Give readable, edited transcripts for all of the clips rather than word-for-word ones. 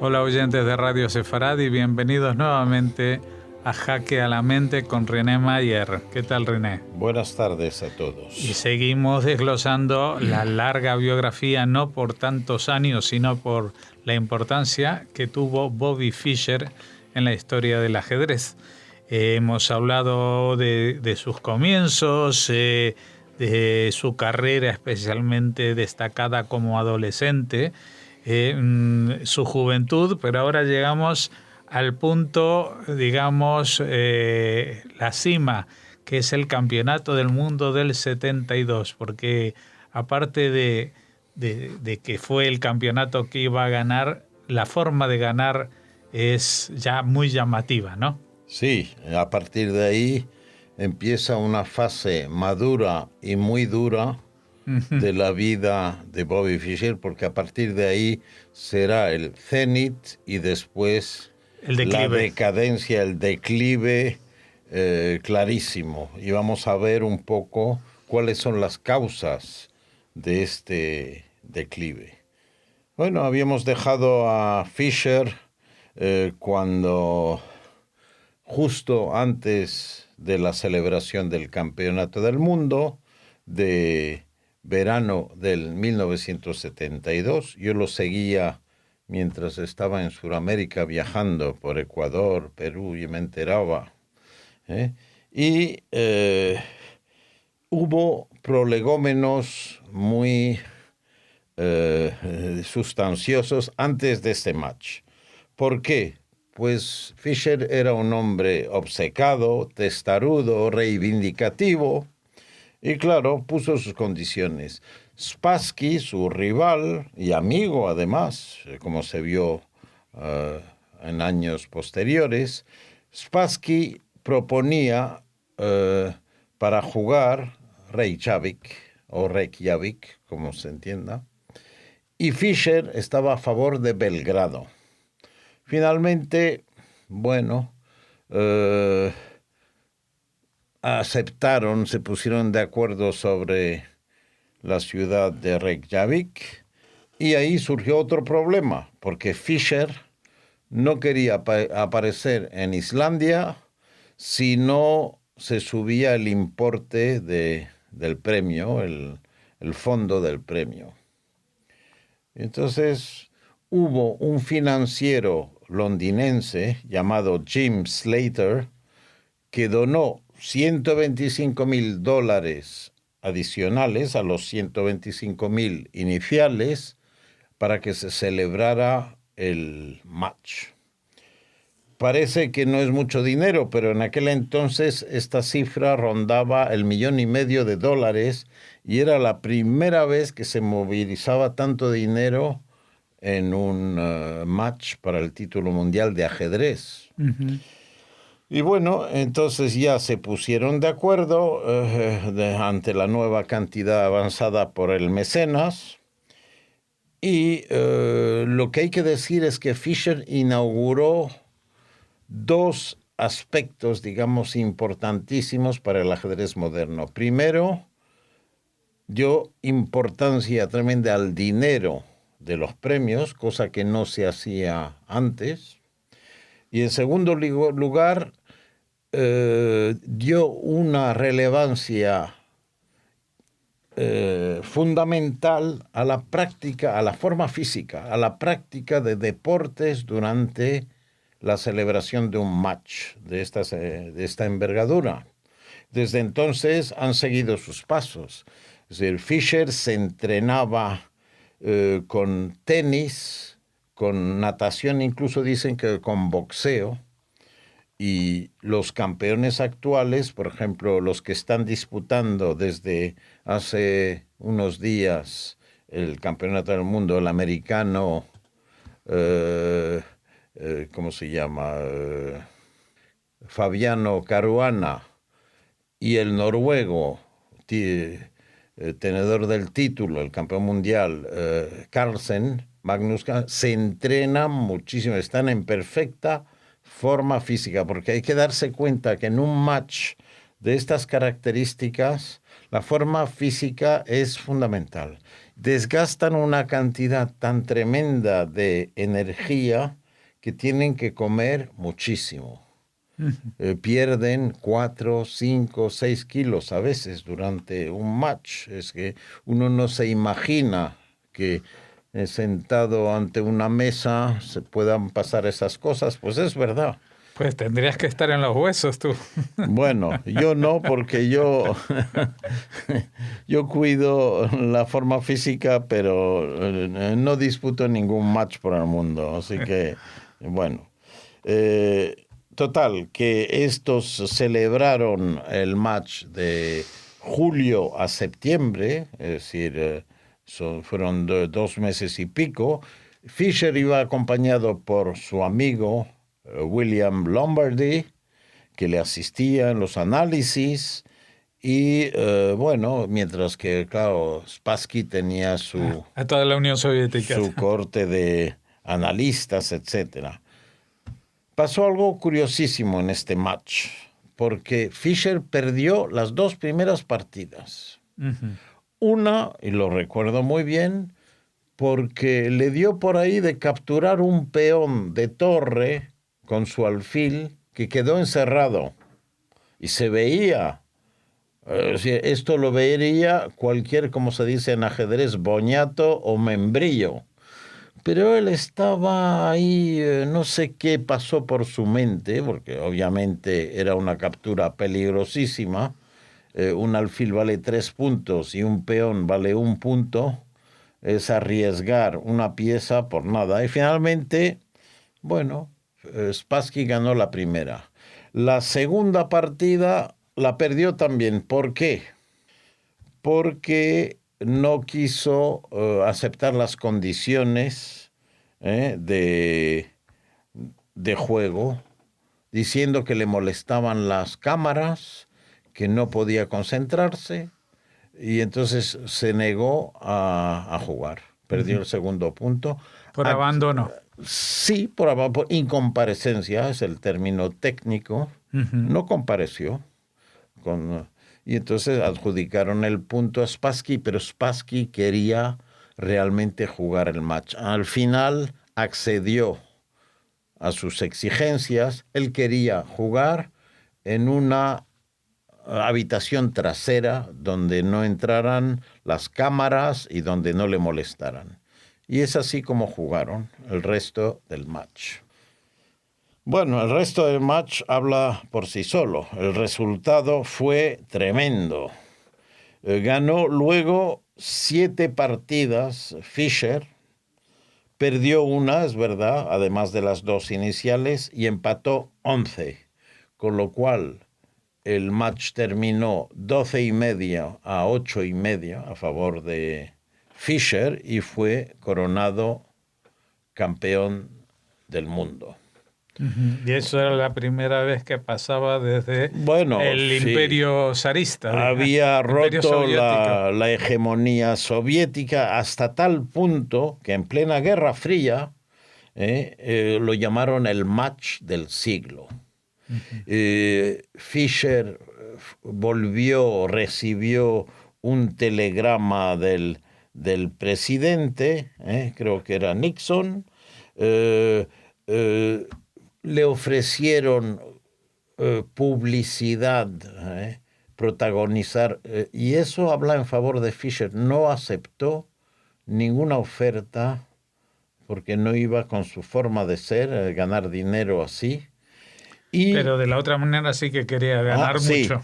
Hola oyentes de Radio Sefaradi, bienvenidos nuevamente a Jaque a la Mente con René Mayer. ¿Qué tal, René? Buenas tardes a todos. Y seguimos desglosando la larga biografía, no por tantos años, sino por la importancia que tuvo Bobby Fischer en la historia del ajedrez. Hemos hablado de sus comienzos, de su carrera especialmente destacada como adolescente, su juventud, pero ahora llegamos al punto, digamos, la cima, que es el campeonato del mundo del 72, porque aparte de que fue el campeonato que iba a ganar, la forma de ganar es ya muy llamativa, ¿no? Sí, a partir de ahí empieza una fase madura y muy dura de la vida de Bobby Fischer, porque a partir de ahí será el cenit y después la decadencia, el declive clarísimo. Y vamos a ver un poco cuáles son las causas de este declive. Bueno, habíamos dejado a Fischer cuando justo antes de la celebración del Campeonato del Mundo de verano del 1972. Yo lo seguía mientras estaba en Sudamérica viajando por Ecuador, Perú, y me enteraba. Hubo prolegómenos muy sustanciosos antes de este match. ¿Por qué? Pues Fischer era un hombre obcecado, testarudo, reivindicativo, y claro, puso sus condiciones. Spassky, su rival y amigo además, como se vio en años posteriores, Spassky proponía para jugar Reykjavik, o Reykjavik, como se entienda, y Fischer estaba a favor de Belgrado. Finalmente, bueno, aceptaron, se pusieron de acuerdo sobre la ciudad de Reykjavik, y ahí surgió otro problema, porque Fischer no quería aparecer en Islandia si no se subía el importe del premio, el fondo del premio. Entonces hubo un financiero londinense llamado Jim Slater que donó $125,000 adicionales a los 125,000 iniciales para que se celebrara el match. Parece que no es mucho dinero, pero en aquel entonces esta cifra rondaba $1,500,000 y era la primera vez que se movilizaba tanto dinero en un match para el título mundial de ajedrez. Uh-huh. Y bueno, entonces ya se pusieron de acuerdo ante la nueva cantidad avanzada por el mecenas. Y lo que hay que decir es que Fischer inauguró dos aspectos, digamos, importantísimos para el ajedrez moderno. Primero, dio importancia tremenda al dinero de los premios, cosa que no se hacía antes. Y en segundo lugar, dio una relevancia fundamental a la práctica, a la forma física, a la práctica de deportes durante la celebración de un match de esta envergadura. Desde entonces han seguido sus pasos. Es decir, Fischer se entrenaba con tenis, con natación, incluso dicen que con boxeo. Y los campeones actuales, por ejemplo, los que están disputando desde hace unos días el campeonato del mundo, el americano, ¿cómo se llama? Fabiano Caruana, y el noruego, tenedor del título, el campeón mundial, Carlsen, Magnus Carlsen, se entrenan muchísimo, están en perfecta forma física, porque hay que darse cuenta que en un match de estas características, la forma física es fundamental. Desgastan una cantidad tan tremenda de energía que tienen que comer muchísimo. Pierden 4, 5, 6 kilos a veces durante un match. Es que uno no se imagina que sentado ante una mesa se puedan pasar esas cosas. Pues es verdad. Pues tendrías que estar en los huesos tú. Bueno, yo no, porque yo cuido la forma física, pero no disputo ningún match por el mundo. Así que, bueno. Total, que estos celebraron el match de julio a septiembre, es decir, fueron 2 meses y pico. Fischer iba acompañado por su amigo William Lombardy, que le asistía en los análisis, y bueno, mientras que, claro, Spassky tenía a toda la Unión Soviética, su corte de analistas, etcétera. Pasó algo curiosísimo en este match, porque Fischer perdió las 2 primeras partidas. Uh-huh. Una, y lo recuerdo muy bien, porque le dio por ahí de capturar un peón de torre con su alfil que quedó encerrado y se veía. Esto lo vería cualquier, como se dice en ajedrez, boñato o membrillo. Pero él estaba ahí, no sé qué pasó por su mente, porque obviamente era una captura peligrosísima. Un alfil vale 3 puntos y un peón vale 1 punto. Es arriesgar una pieza por nada. Y finalmente, bueno, Spassky ganó la primera. La segunda partida la perdió también. ¿Por qué? Porque no quiso aceptar las condiciones de juego, diciendo que le molestaban las cámaras, que no podía concentrarse, y entonces se negó a jugar. Perdió el segundo punto. Por abandono. Sí, por incomparecencia, es el término técnico. Uh-huh. No compareció y entonces adjudicaron el punto a Spassky, pero Spassky quería realmente jugar el match. Al final accedió a sus exigencias. Él quería jugar en una habitación trasera donde no entraran las cámaras y donde no le molestaran. Y es así como jugaron el resto del match. Bueno, el resto del match habla por sí solo. El resultado fue tremendo. Ganó luego 7 partidas Fischer, perdió una, es verdad, además de las 2 iniciales, y empató 11, con lo cual el match terminó 12,5 a 8,5 a favor de Fischer y fue coronado campeón del mundo. Y eso era la primera vez que pasaba desde el imperio zarista. Había roto la hegemonía soviética hasta tal punto que en plena Guerra Fría lo llamaron el match del siglo. Fischer recibió un telegrama del presidente, creo que era Nixon, le ofrecieron publicidad, protagonizar, y eso habla en favor de Fischer. No aceptó ninguna oferta porque no iba con su forma de ser, ganar dinero así. Pero de la otra manera sí que quería ganar mucho.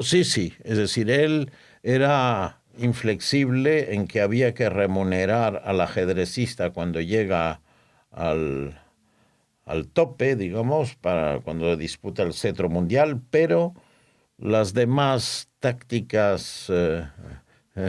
Sí. Es decir, él era inflexible en que había que remunerar al ajedrecista cuando llega al tope, digamos, para cuando disputa el cetro mundial, pero las demás tácticas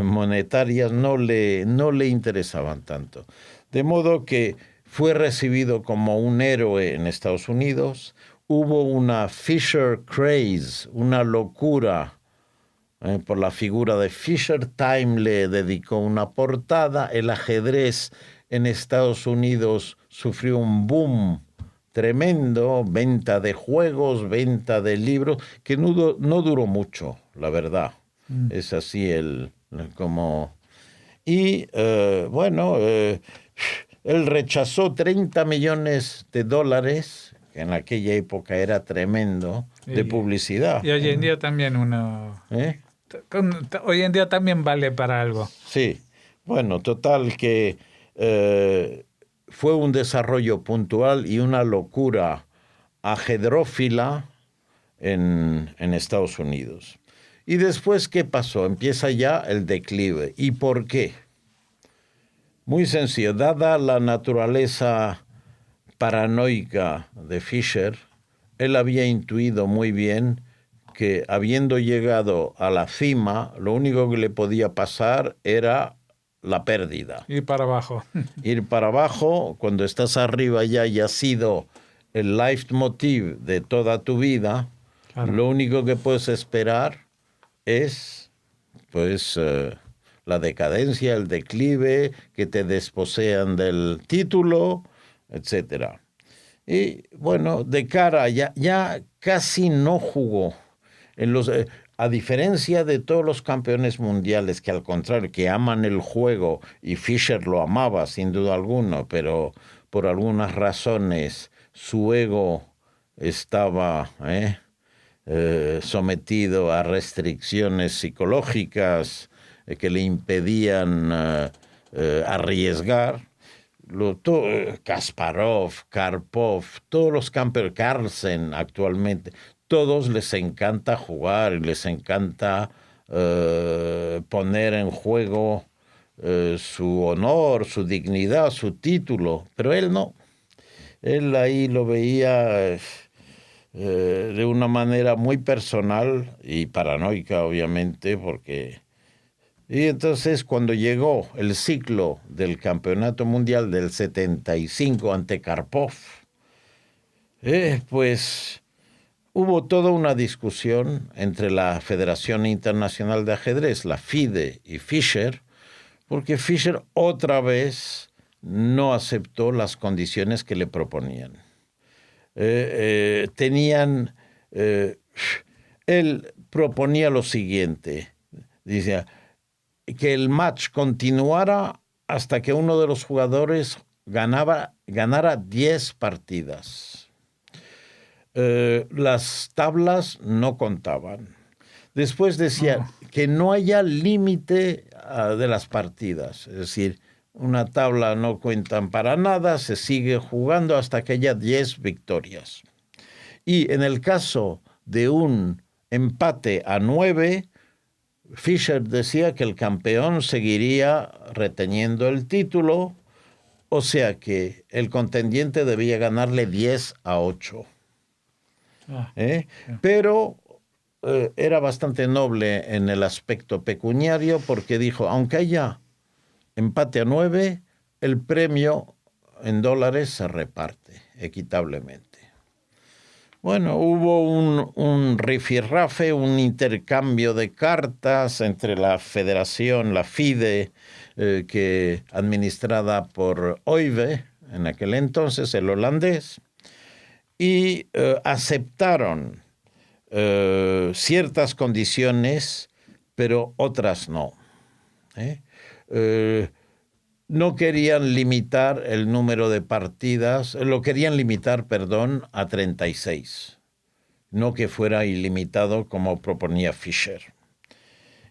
monetarias no le interesaban tanto. De modo que fue recibido como un héroe en Estados Unidos. Hubo una Fischer craze, una locura por la figura de Fischer. Time le dedicó una portada. El ajedrez en Estados Unidos sufrió un boom tremendo, venta de juegos, venta de libros, que no duró mucho, la verdad. Es así como... Y bueno, él rechazó $30 millones, que en aquella época era tremendo, de publicidad. Y hoy en día también uno... ¿Eh? Hoy en día también vale para algo. Sí, bueno, total que fue un desarrollo puntual y una locura ajedrófila en Estados Unidos. Y después, ¿qué pasó? Empieza ya el declive. ¿Y por qué? Muy sencillo, dada la naturaleza paranoica de Fischer, él había intuido muy bien que habiendo llegado a la cima, lo único que le podía pasar era la pérdida. Ir para abajo. Ir para abajo, cuando estás arriba ya y ha sido el leitmotiv de toda tu vida, claro. Lo único que puedes esperar es, pues, la decadencia, el declive, que te desposean del título, etcétera. Y bueno, de cara ya casi no jugó. A diferencia de todos los campeones mundiales, que al contrario, que aman el juego, y Fischer lo amaba sin duda alguna, pero por algunas razones su ego estaba sometido a restricciones psicológicas que le impedían arriesgar. Kasparov, Karpov, todos los campeones, Carlsen actualmente, todos les encanta jugar, les encanta poner en juego su honor, su dignidad, su título, pero él no. Él ahí lo veía de una manera muy personal y paranoica, obviamente, porque... Y entonces cuando llegó el ciclo del Campeonato Mundial del 75 ante Karpov, pues hubo toda una discusión entre la Federación Internacional de Ajedrez, la FIDE, y Fischer, porque Fischer otra vez no aceptó las condiciones que le proponían. Él proponía lo siguiente, dice, que el match continuara hasta que uno de los jugadores ganara 10 partidas. Las tablas no contaban. Después decía que no haya límite de las partidas, es decir, una tabla no cuentan para nada, se sigue jugando hasta que haya 10 victorias. Y en el caso de un empate a 9, Fischer decía que el campeón seguiría reteniendo el título, o sea que el contendiente debía ganarle 10-8. Pero era bastante noble en el aspecto pecuniario porque dijo, aunque haya empate a 9, el premio en dólares se reparte equitablemente. Bueno, hubo un rifirrafe, un intercambio de cartas entre la federación, la FIDE, que administrada por Oive, en aquel entonces, el holandés, y aceptaron ciertas condiciones, pero otras no. No querían limitar el número de partidas, lo querían limitar, a 36, no que fuera ilimitado como proponía Fischer.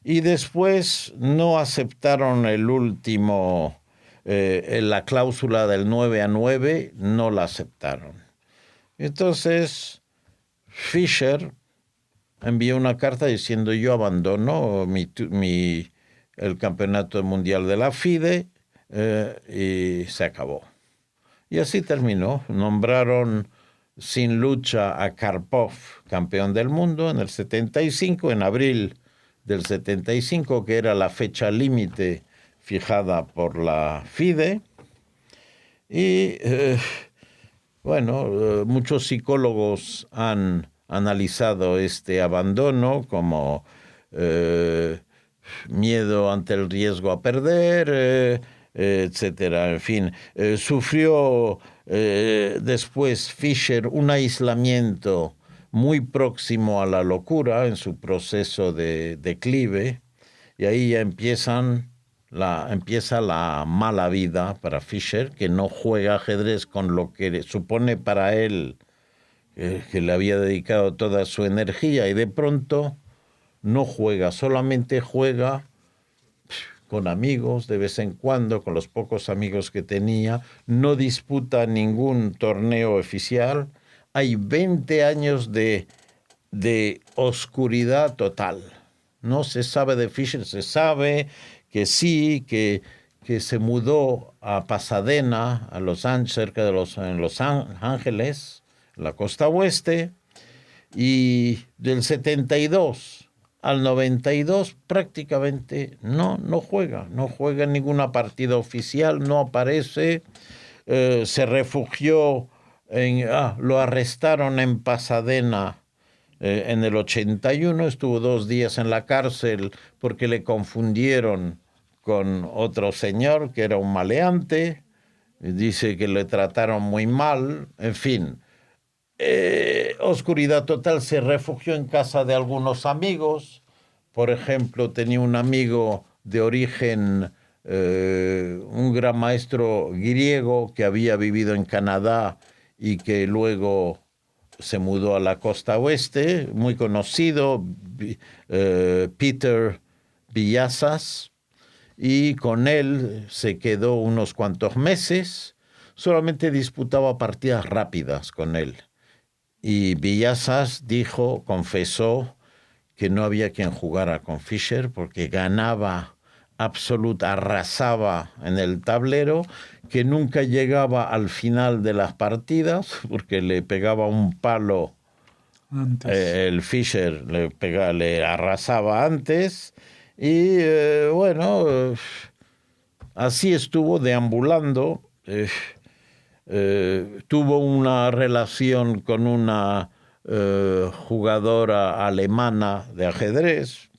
Y después no aceptaron el último, la cláusula del 9-9, no la aceptaron. Entonces, Fischer envió una carta diciendo yo abandono el campeonato mundial de la FIDE, y se acabó. Y así terminó. Nombraron sin lucha a Karpov campeón del mundo en el 75, en abril del 75, que era la fecha límite fijada por la FIDE. Y muchos psicólogos han analizado este abandono como miedo ante el riesgo a perder, etcétera. En fin, sufrió Después Fischer, un aislamiento muy próximo a la locura en su proceso de declive, y ahí ya empieza la mala vida para Fischer, que no juega ajedrez con lo que supone para él que le había dedicado toda su energía, y de pronto no juega, solamente juega con amigos de vez en cuando, con los pocos amigos que tenía, no disputa ningún torneo oficial. Hay 20 años de oscuridad total. No se sabe de Fischer, se sabe que sí, que se mudó a Pasadena, a Los Ángeles, cerca de Los Ángeles, la costa oeste, y del 72 al 92 prácticamente no juega en ninguna partida oficial, no aparece, se refugió lo arrestaron en Pasadena en el 81, estuvo 2 días en la cárcel porque le confundieron con otro señor que era un maleante, dice que le trataron muy mal, en fin. Oscuridad total, se refugió en casa de algunos amigos. Por ejemplo, tenía un amigo de origen, un gran maestro griego que había vivido en Canadá y que luego se mudó a la costa oeste, muy conocido, Peter Villazas, y con él se quedó unos cuantos meses. Solamente disputaba partidas rápidas con él. Y Villazas confesó que no había quien jugara con Fischer porque ganaba arrasaba en el tablero, que nunca llegaba al final de las partidas porque le pegaba un palo antes. El Fischer le arrasaba antes y así estuvo deambulando. Tuvo una relación con una jugadora alemana de ajedrez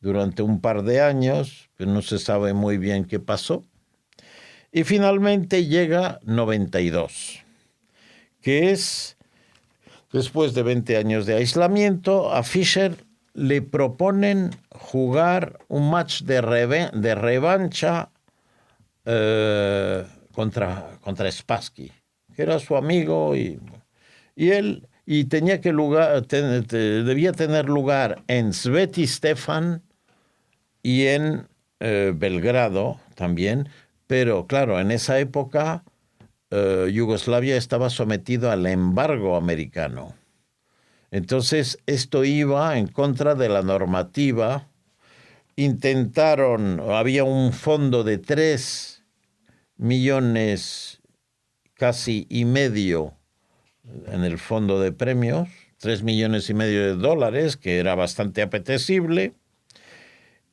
durante un par de años, pero no se sabe muy bien qué pasó. Y finalmente llega 92, que es, después de 20 años de aislamiento, a Fischer le proponen jugar un match de revancha contra Spassky, que era su amigo, y tenía que debía tener lugar en Sveti-Stefan y en Belgrado también, pero claro, en esa época Yugoslavia estaba sometido al embargo americano. Entonces esto iba en contra de la normativa. Había un fondo de 3 millones casi y medio en el fondo de premios, 3,5 millones de dólares, que era bastante apetecible,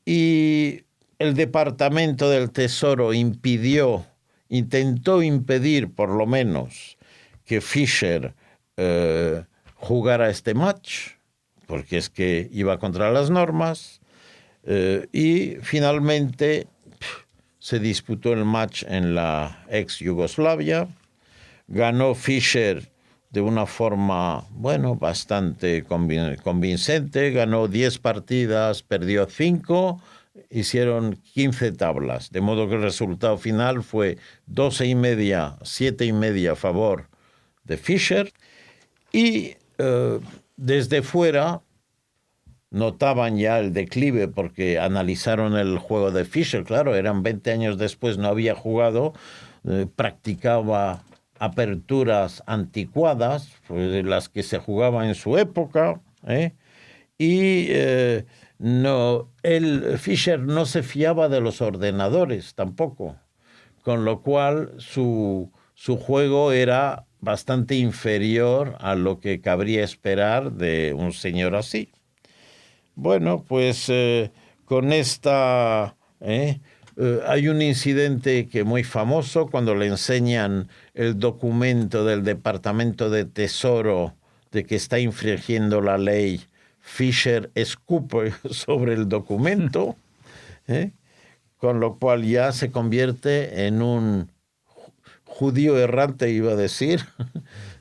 y el Departamento del Tesoro intentó impedir por lo menos que Fischer jugara este match, porque es que iba contra las normas, y finalmente se disputó el match en la ex Yugoslavia. Ganó Fischer de una forma, bastante convincente. Ganó 10 partidas, perdió 5, hicieron 15 tablas. De modo que el resultado final fue 12,5, 7,5 a favor de Fischer. Y desde fuera notaban ya el declive porque analizaron el juego de Fischer. Claro, eran 20 años después, no había jugado, practicaba aperturas anticuadas, las que se jugaban en su época, y Fischer no se fiaba de los ordenadores tampoco, con lo cual su juego era bastante inferior a lo que cabría esperar de un señor así. Bueno, pues con esta... hay un incidente que es muy famoso cuando le enseñan el documento del Departamento de Tesoro de que está infringiendo la ley. Fischer escupe sobre el documento, con lo cual ya se convierte en un judío errante, iba a decir,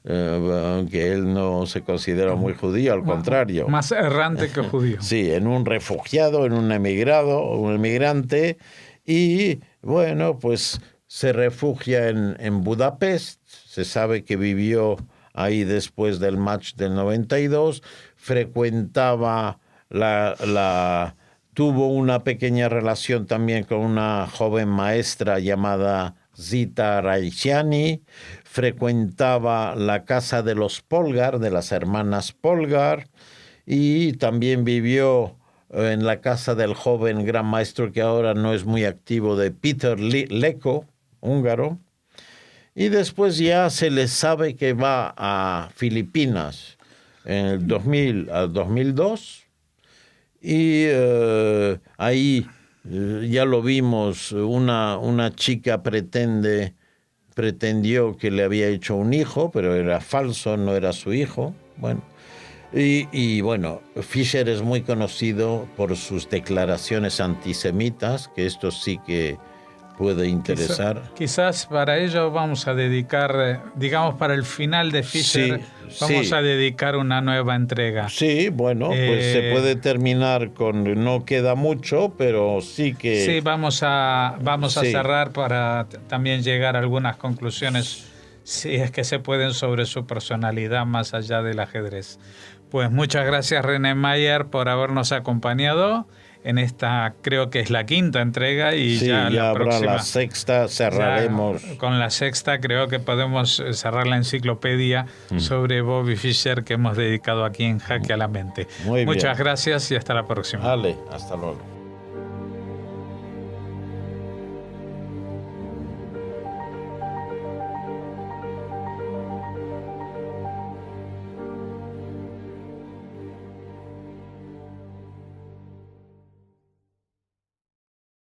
aunque él no se considera muy judío, al contrario. Más errante que judío. Sí, en un refugiado, en un emigrante, y bueno, pues se refugia en Budapest. Se sabe que vivió ahí después del match del 92, frecuentaba tuvo una pequeña relación también con una joven maestra llamada Zita Raiciani, frecuentaba la casa de los Polgar, de las hermanas Polgar, y también vivió en la casa del joven gran maestro que ahora no es muy activo, de Peter Leko, húngaro. Y después ya se le sabe que va a Filipinas en el 2000 al 2002. Y ahí ya lo vimos, una chica pretendió que le había hecho un hijo, pero era falso, no era su hijo. Bueno, y bueno, Fischer es muy conocido por sus declaraciones antisemitas, que esto sí que puede interesar. Quizás para ello vamos a dedicar, digamos, para el final de Fischer, vamos a dedicar una nueva entrega. Sí, bueno, pues se puede terminar con, no queda mucho, pero sí que... Sí, vamos a cerrar para también llegar a algunas conclusiones, si es que se pueden, sobre su personalidad más allá del ajedrez. Pues muchas gracias, René Mayer, por habernos acompañado en esta, creo que es la quinta entrega, y sí, ya la habrá próxima, la sexta, cerraremos. Con la sexta creo que podemos cerrar la enciclopedia sobre Bobby Fischer que hemos dedicado aquí en Jaque a la Mente. Muchas gracias y hasta la próxima. Vale, hasta luego.